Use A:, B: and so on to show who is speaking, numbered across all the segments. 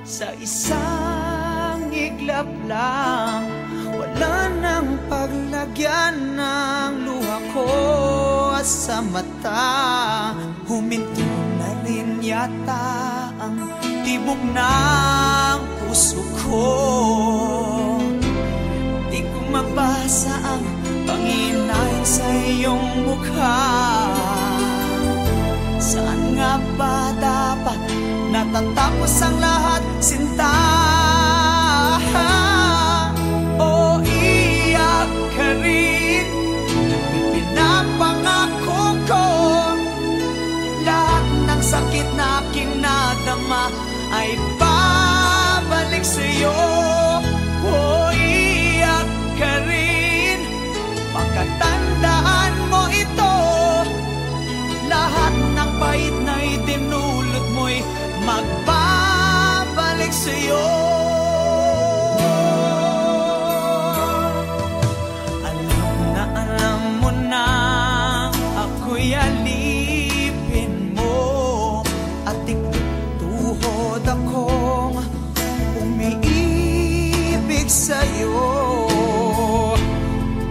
A: Sa isang iglap lang, wala nang paglagyan ng luha ko sa mata. Huminto na rin yata ang tibok ng puso ko. Di ko mabasa ang panghinay sa iyong mukha. Saan nga ba dapat natatapos ang lahat, sinta? O iyak ka rin, pinapangako ko, lahat ng sakit na aking nadama ay babalik sa'yo. O iyak ka rin, pagkatandaan mo ito, lahat ng pait na idinulot mo'y magbabalik sa'yo. Alam mo na ako'y alipin mo, at tuhod akong umiibig sa'yo.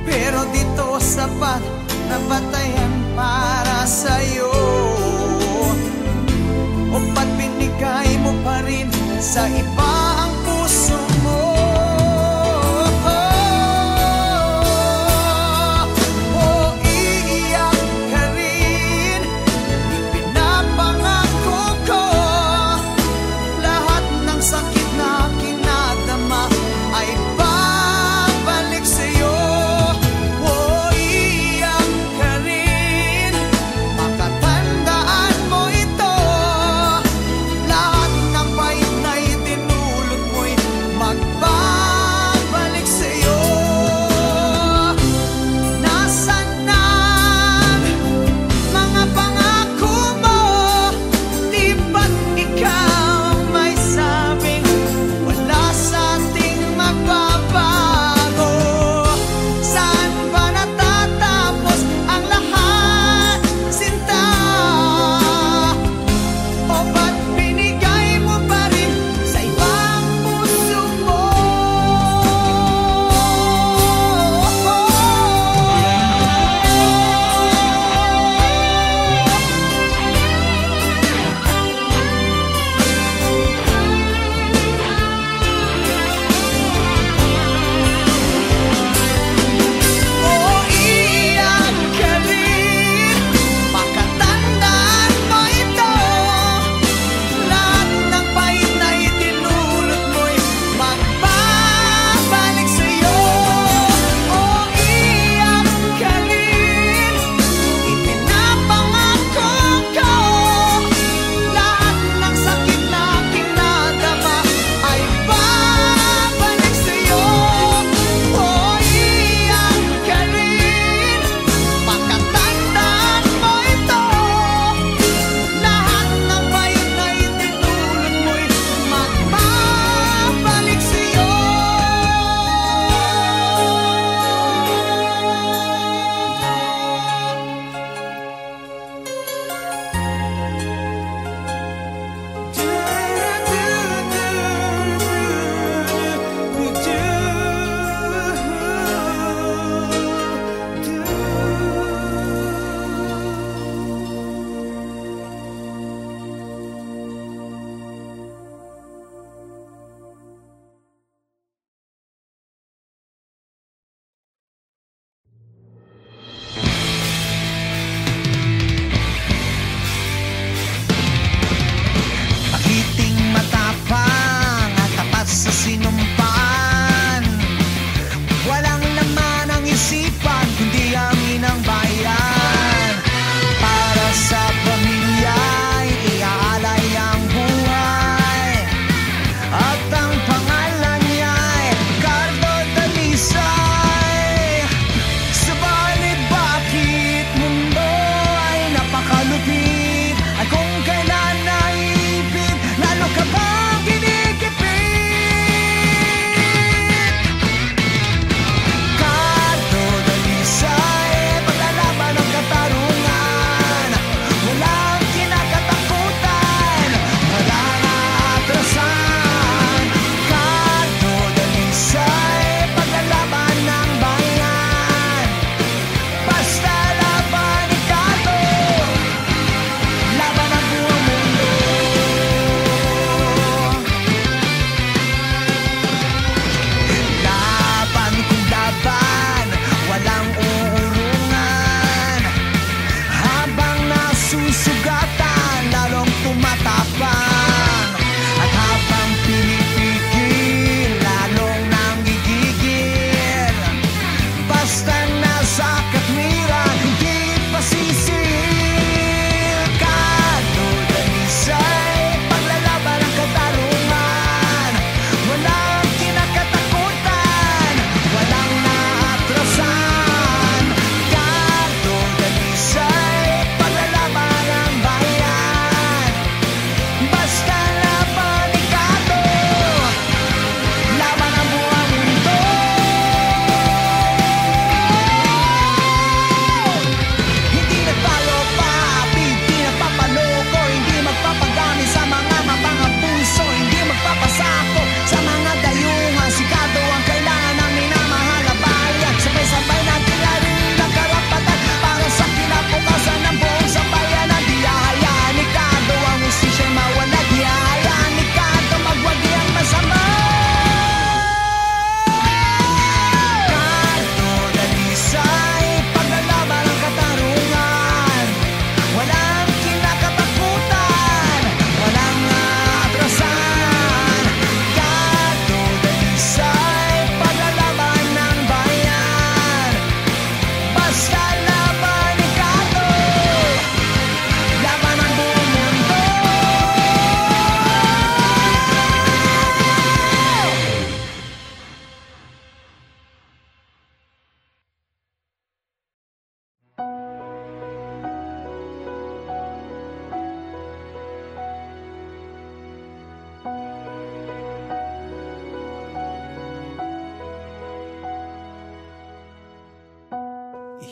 A: Pero dito sapat na batayan para sa'yo. O ba't binigay mo pa rin sa iba ang puso mo? O iiyak ka rin, ipinapangako ko, lahat ng sakit na aking nadama ay babalik sa'yo. O iiyak ka rin, makatandaan mo ito, lahat ng pait na itinulot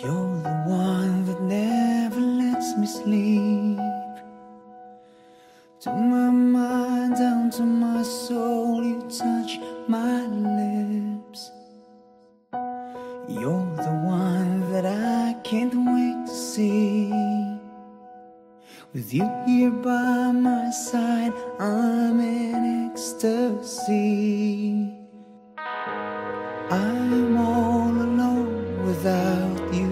A: You're the one that never lets me sleep. To my mind, down to my soul, you touch my lips. You're the one that I can't wait to see. With you here by my side, I'm in ecstasy. I'm all alone without you.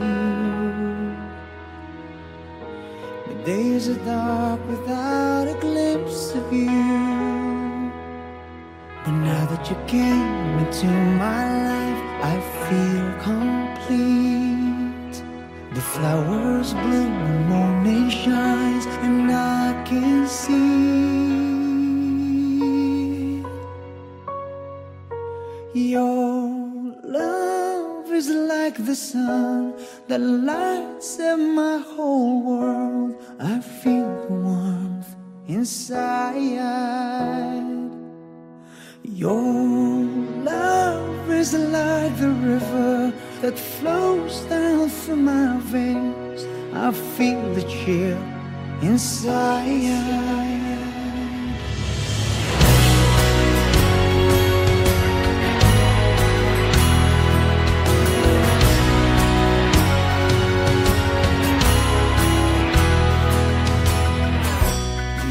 A: The days are dark without a glimpse of you. But now that you came into my life, I feel complete. The flowers bloom, the morning shines, and I can see your love is like the sun that lights up my whole world. I feel the warmth inside. Your love is like the river that flows down through my veins. I feel the chill inside.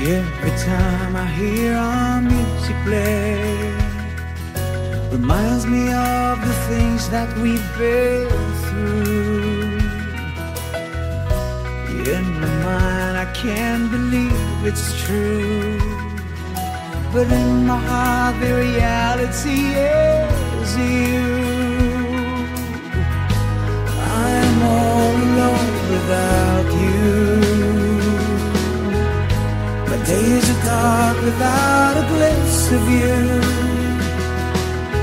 A: Every time I hear our music play, reminds me of the things that we've been through. In my mind I can't believe it's true, but in my heart the reality is you. I'm all alone without you. Days are dark without a glimpse of you.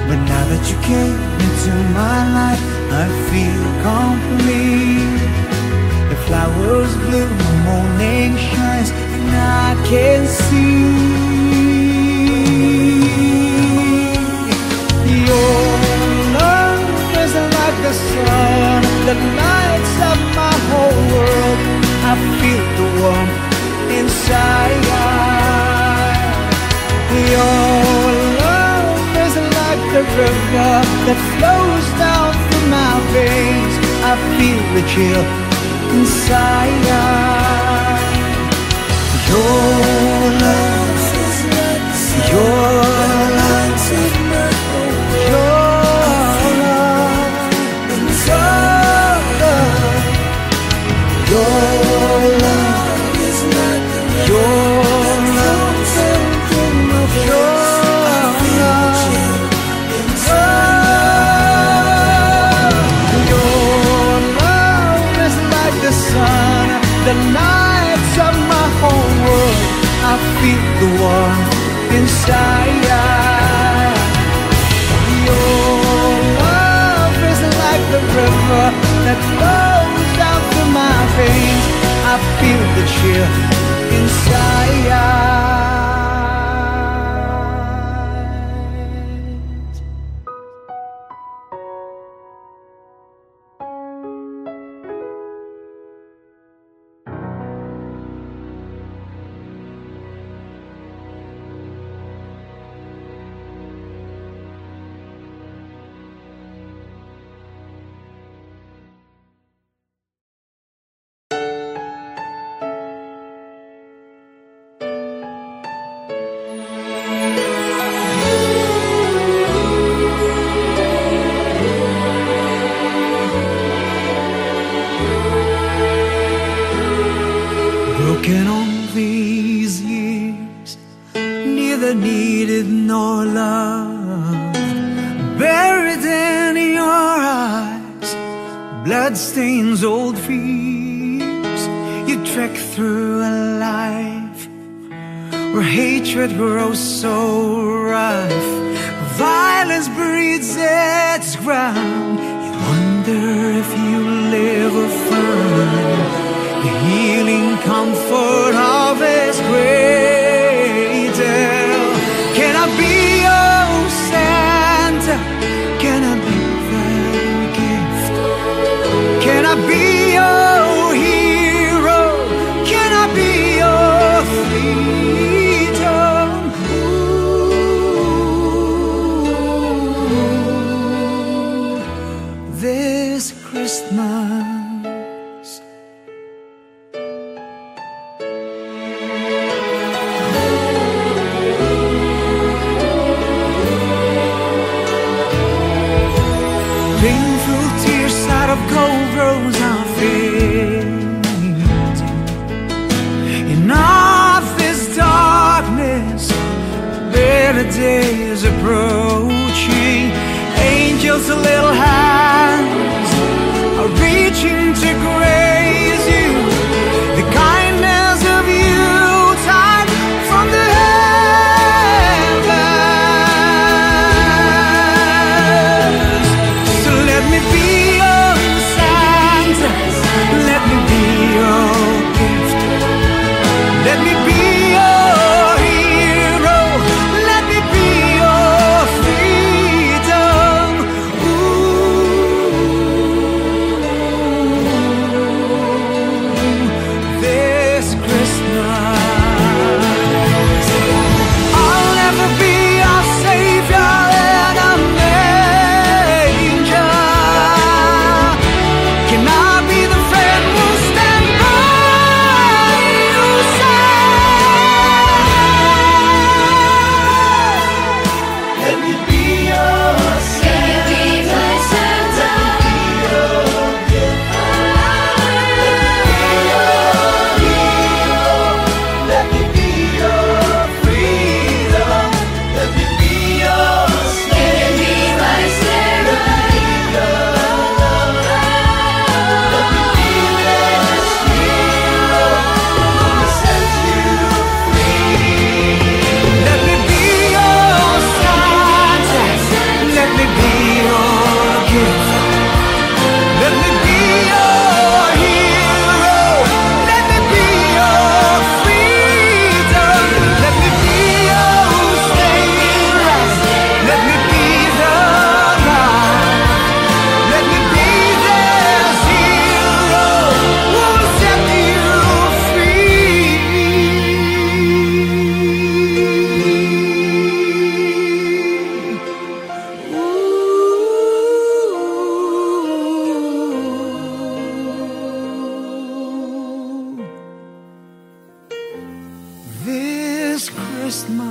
A: But now that you came into my life, I feel complete. The flowers bloom, the morning shines, and I can see your love is like the sun that lights up my whole world. I feel the warmth inside. Your love is like the river that flows down through my veins. I feel the chill inside. Your love is like the sun. Your love is my whole world. Your love inside. Your love is like the river. Your the lights of my whole world. I feel the warmth inside. Your love is like the river that flows down through my veins. I feel the chill inside. Broken all these years, neither needed nor loved, buried in your eyes, blood stains old fears. You trek through a life where hatred grows so rife, violence breeds its ground. You wonder if you live or find the healing comfort of His cradle. Can I be your Santa? Can I be that gift? Can I be Painful tears out of cold rose are fading. In all this darkness, better days approaching. Angels' little hands are reaching to grace you. The kindness of you tide from the heavens. So let me be your Santa, let me be your gift, let me be your hero, let me be your freedom. This Christmas I'll never be your savior in a manger. Can I be the friend who'll stand by your side? Let me be your Santa. Let me be my Santa. Let me be your freedom. Let me be your
B: Let me be my Sarah.
A: Let me be this hero who sets you free. Let me be your Santa. Let me be your gift. Let me be your hero. Let me be your freedom. Let me be your savior. Let me be the light. Let me be this hero who will set you free. This Christmas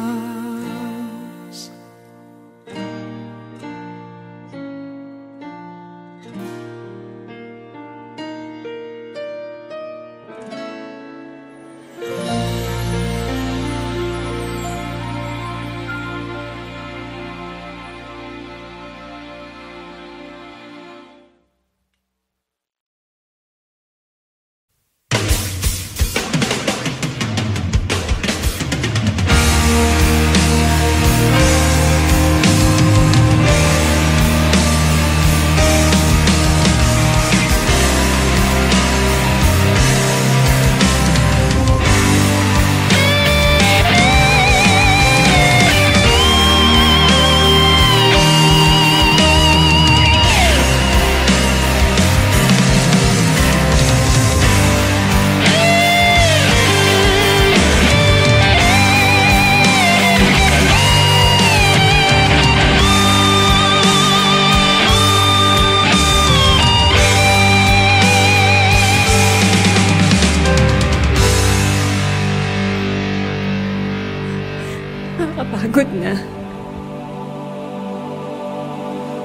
B: Nakakapagod na.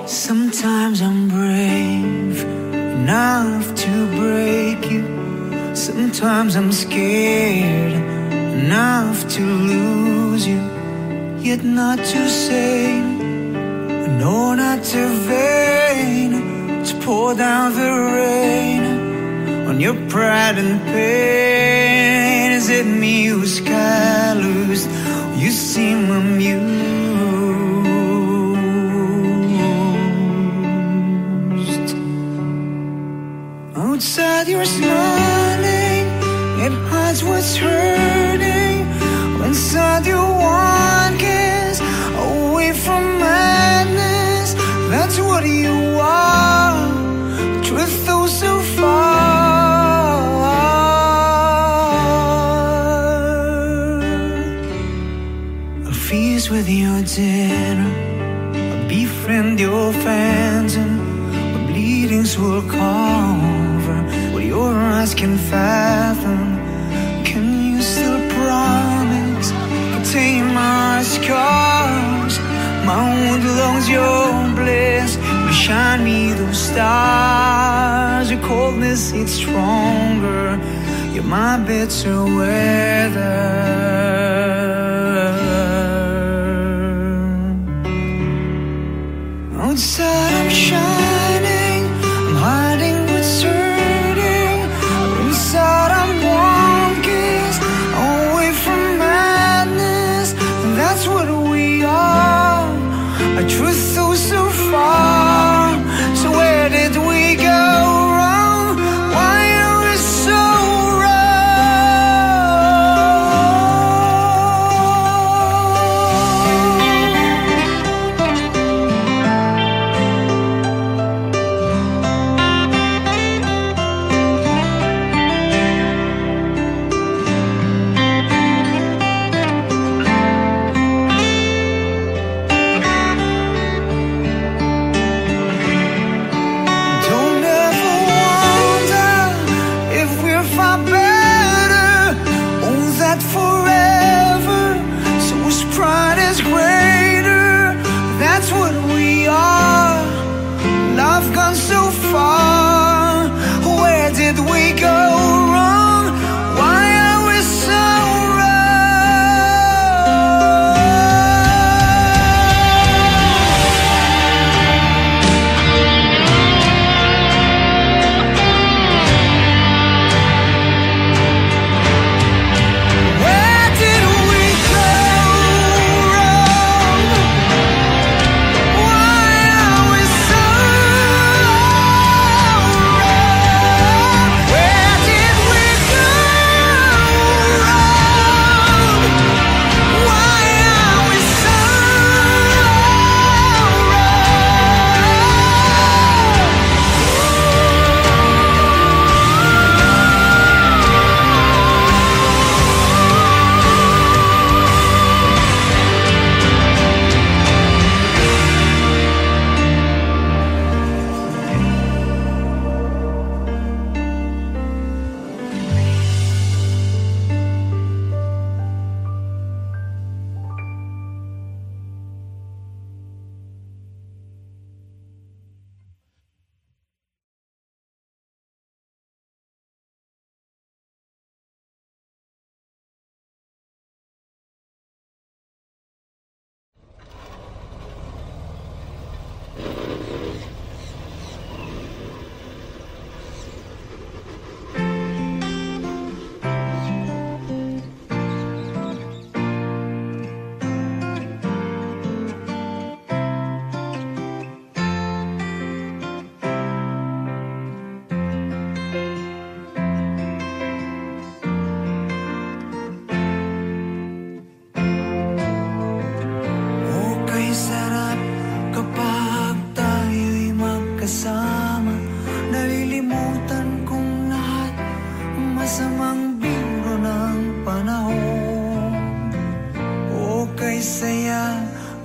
A: Sometimes I'm brave enough to break you. Sometimes I'm scared enough to lose you. Yet not too sane, no, not too vain to pour down the rain on your pride and pain. Is it me who's calloused? You seem amused. Outside you're smiling, it hides what's hurting. Inside you want kiss, away from madness. That's what you are. Truth though so far. I'll feast with your dinner, I'll befriend your phantom. My bleedings will calm eyes can fathom. Can you still promise to tame my scars? My wound belongs your bliss. You shine me those stars. Your coldness, it's stronger. You're my bitter weather. Outside I'm shining, I'm hiding what's hurting. Inside I'm one kiss away from madness. That's what we are. A truth so far. So where did we go wrong? Why are we so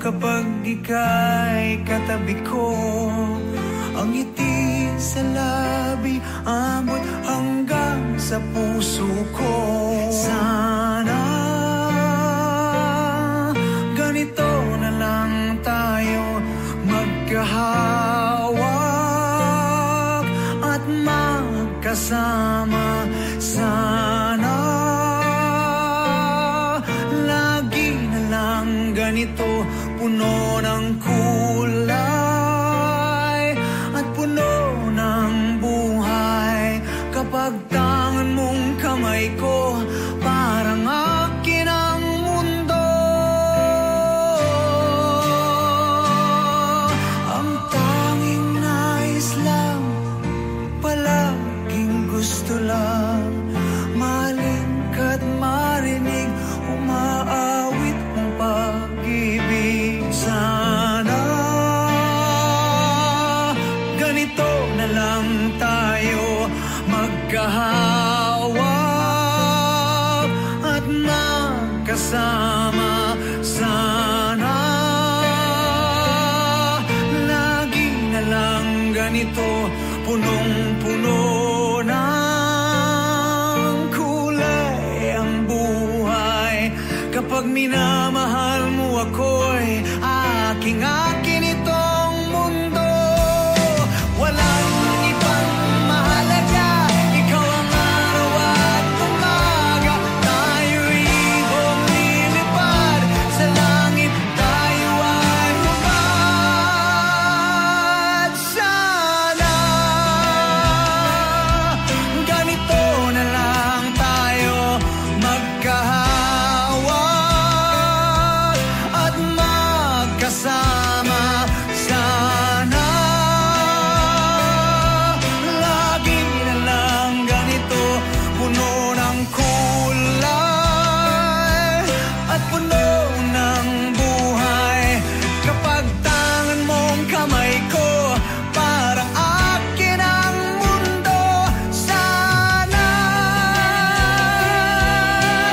C: kapag ika'y katabi ko. Ang ngiti sa labi abot hanggang sa puso ko. Sana ganito na lang tayo magkahawak at magkasama. Sana lagi na lang ganito, puno ng kulay at puno ng buhay. Kapag tangan mong kamay ko, parang akin ang mundo. Ang tanging nais lang, palaging gusto lang, mahalin ka't marinig umaawit ng pag-ibig. Sana ganito na lang tayo magkahawak minamahal mo ako'y aking itong mundo. Walang ibang mahalaga, ikaw ang araw at umaga. Tayo'y lumilipad sa langit, tayo ay hubad. Sana ganito na lang tayo magkahawag at magkasama. Sana lagi na lang ganito, puno ng kulay at puno ng buhay. Kapag tangan mong kamay ko, parang akin ang mundo. Sana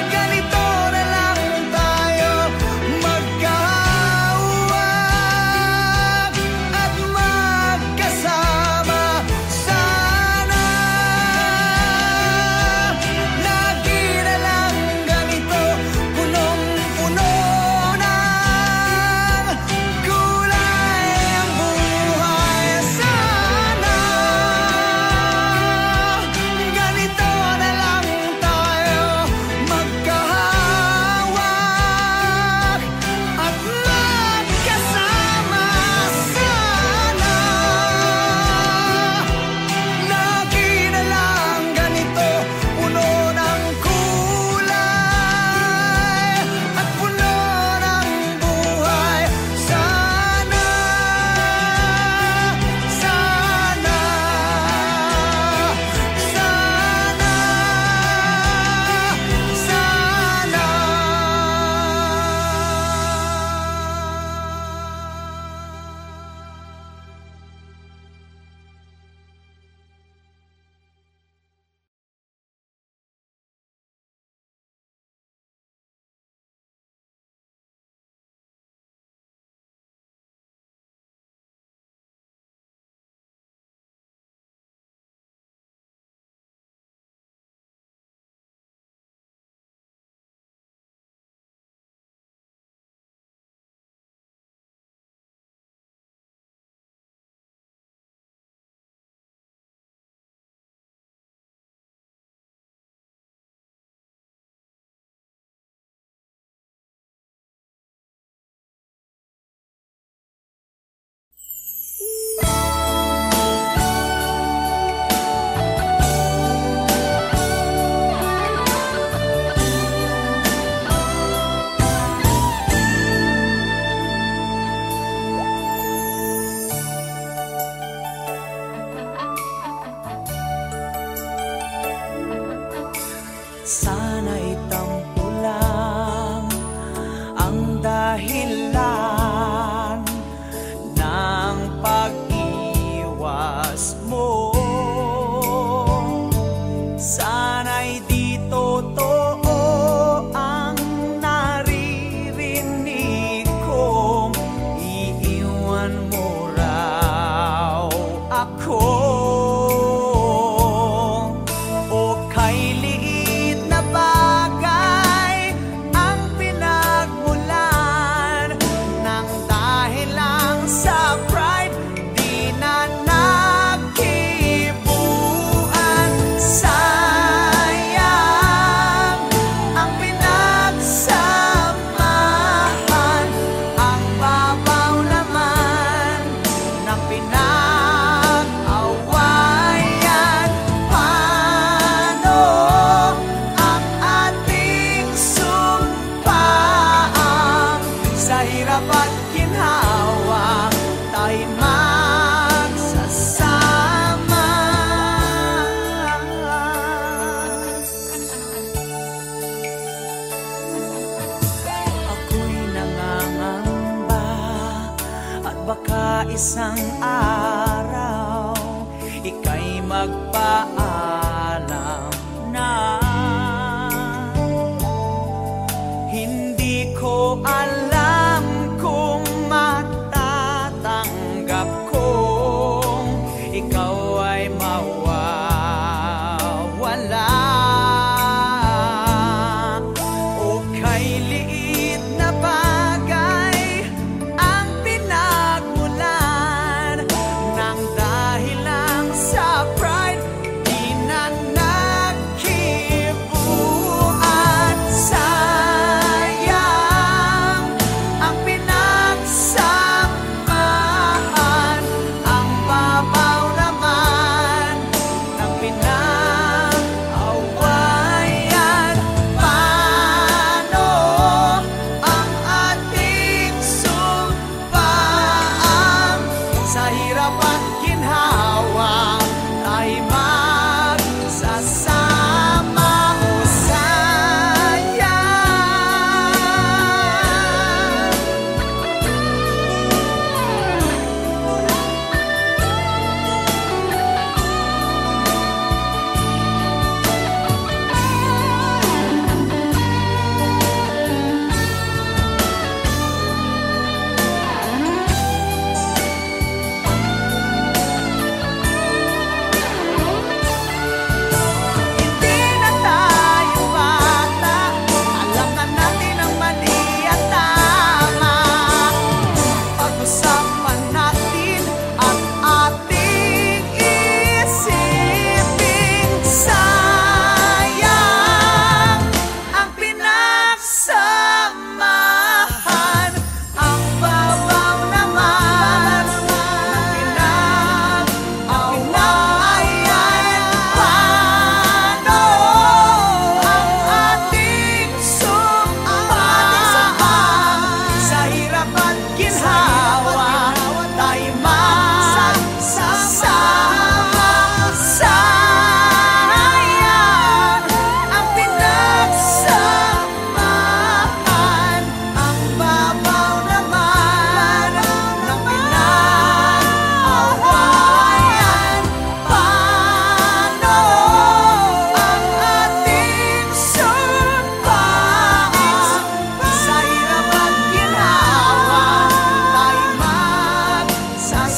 C: ganito na lang tayo magkahawag at magkasama. Sana lagi na lang ganito, punong-puno ng kulay ang buhay. Sana ganito na lang tayo magkahawag at magkasama. Sana lagi na lang ganito, puno ng kulay at puno ng buhay. Sana, sana, sana'y tampo lang ang dahilan ng pag-iwas mo. Sana'y di totoo ang naririnig kong iiwan mo raw ako. O kay liit na bagay ang pinagmulan ng dahil lang sa pride, di na nakibuan. Sayang ang pinagsamahan, ang babaw naman ng pinag-awayan. Paano ang ating sumpaan? Sa hirap at ginhawa tayo'y magsasama. Ako'y nangangamba at baka isang araw ika'y magpaalam na. Hindi ko alam kung matatanggap kong ikaw ay mawawala. O kay liit pinag-awayan. Paano ang ating sumpaan? Sa hirap at ginhawa tayo magsasama o sayang. Hindi na tayo bata, alam na natin ang mali at tama. Pag-usapan natin at ating isipin. Sayang ang pinagsamahan, ang babaw naman ng pinag-awayan. Paano ang ating sumpaan? Sa hirap at ginhawa tayo magsasama. Sayang ang pinagsamahan, ang babaw naman ng pinag-awayan. Paano ang ating sumpaan? Sa hirap at ginhawa tayo magsasama.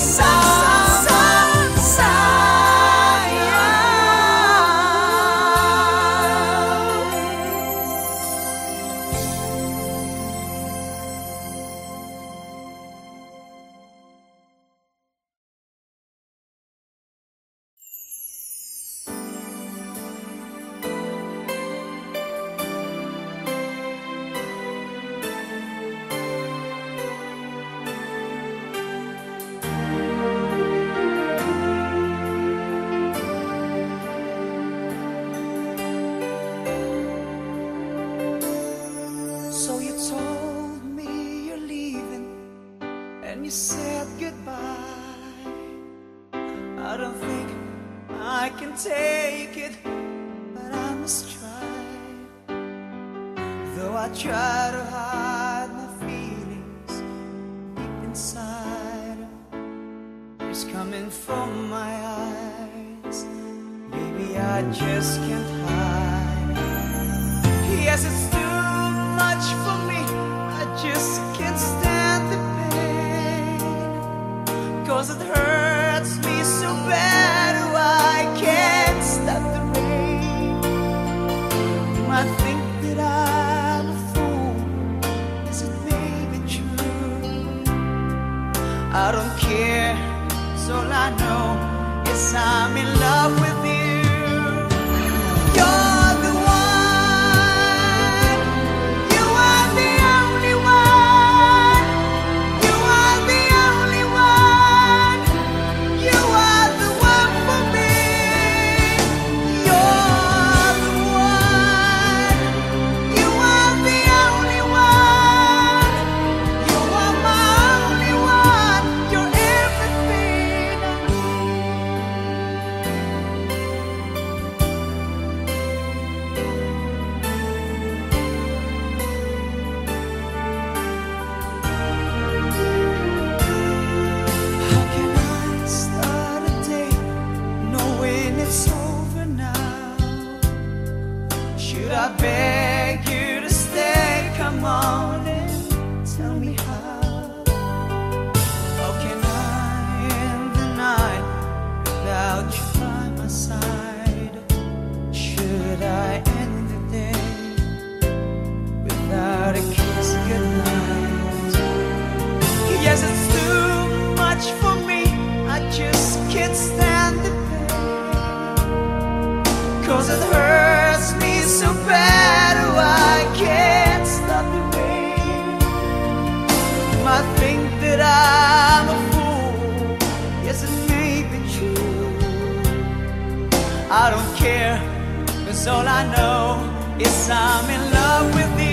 C: So you told me you're leaving, and you said goodbye. I don't think I can take it, but I must try. Though I try to hide my feelings deep inside, tears coming from my eyes. Baby, I just can't hide. Yes, it's too much for me. I just can't stand the pain, 'cause it hurts me so bad. Oh, I can't stop the rain. You might think that I'm a fool. Is it maybe true? I don't care, 'cause all I know is I'm in love with you. You're the one. You are the only one. You are the only one. You are the one for me. You're the one. You are the only one. You are my only one. You're everything I How can I start a day knowing it's over now? Should I beg you to stay? Come on and tell me how. How can I end the night without you by my side? Should I end the day without a kiss goodnight? Yes, it's too much for me. I just can't stand the pain, 'cause it hurts me so bad. Oh, I can't stop the rain. You might think that I'm a fool. Yes, it may be true. I don't care, 'cause all I know is I'm in love with you.